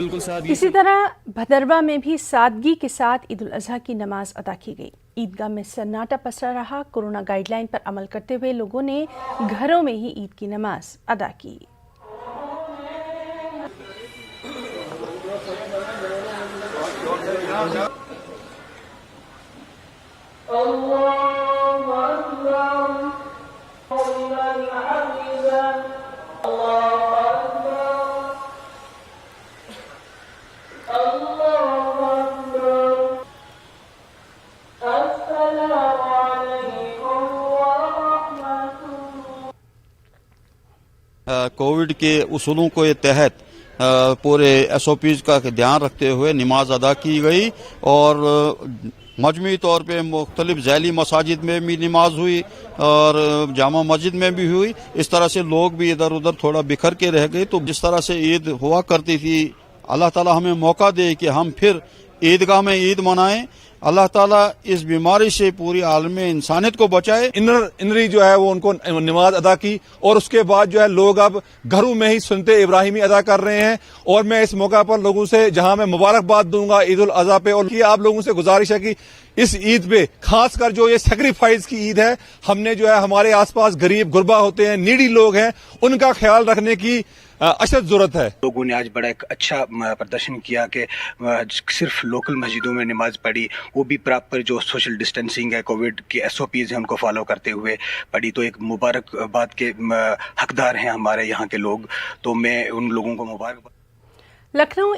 इसी तरह भदरवा में भी सादगी के साथ ईद उल अजहा की नमाज अदा की गई। ईदगाह में सन्नाटा पसरा रहा। कोरोना गाइडलाइन पर अमल करते हुए लोगों ने घरों में ही ईद की नमाज अदा की। कोविड के उसूलों के तहत पूरे SOPs का ध्यान रखते हुए नमाज अदा की गई और मजमूई तौर पे मुख्तलिफ झैली मसाजिद में भी नमाज हुई और जामा मस्जिद में भी हुई। इस तरह से लोग भी इधर उधर थोड़ा बिखर के रह गए। तो जिस तरह से ईद हुआ करती थी, अल्लाह ताला हमें मौका दे कि हम फिर ईदगाह में ईद मनाएं। अल्लाह ताला इस बीमारी से पूरी आलम इंसानियत को बचाए। इनरी जो है वो उनको नमाज अदा की और उसके बाद जो है लोग अब घरों में ही सुन्नते इब्राहिमी अदा कर रहे हैं। और मैं इस मौका पर लोगों से जहां मैं मुबारकबाद दूंगा ईद उल अजहा पे, और ये आप लोगों से गुजारिश है कि इस ईद पे खासकर जो ये सैक्रिफाइस की ईद है, हमने जो है हमारे आसपास गरीब गुरबा होते हैं, नीडी लोग हैं, उनका ख्याल रखने की अशद जरूरत है। लोगों ने आज बड़ा एक अच्छा प्रदर्शन किया कि सिर्फ लोकल मस्जिदों में नमाज पढ़ी, वो भी प्रॉपर जो सोशल डिस्टेंसिंग है, कोविड की SOPs हैं उनको फॉलो करते हुए पढ़ी। तो एक मुबारकबाद के हकदार हैं हमारे यहाँ के लोग। तो मैं उन लोगों को मुबारकबाद। लखनऊ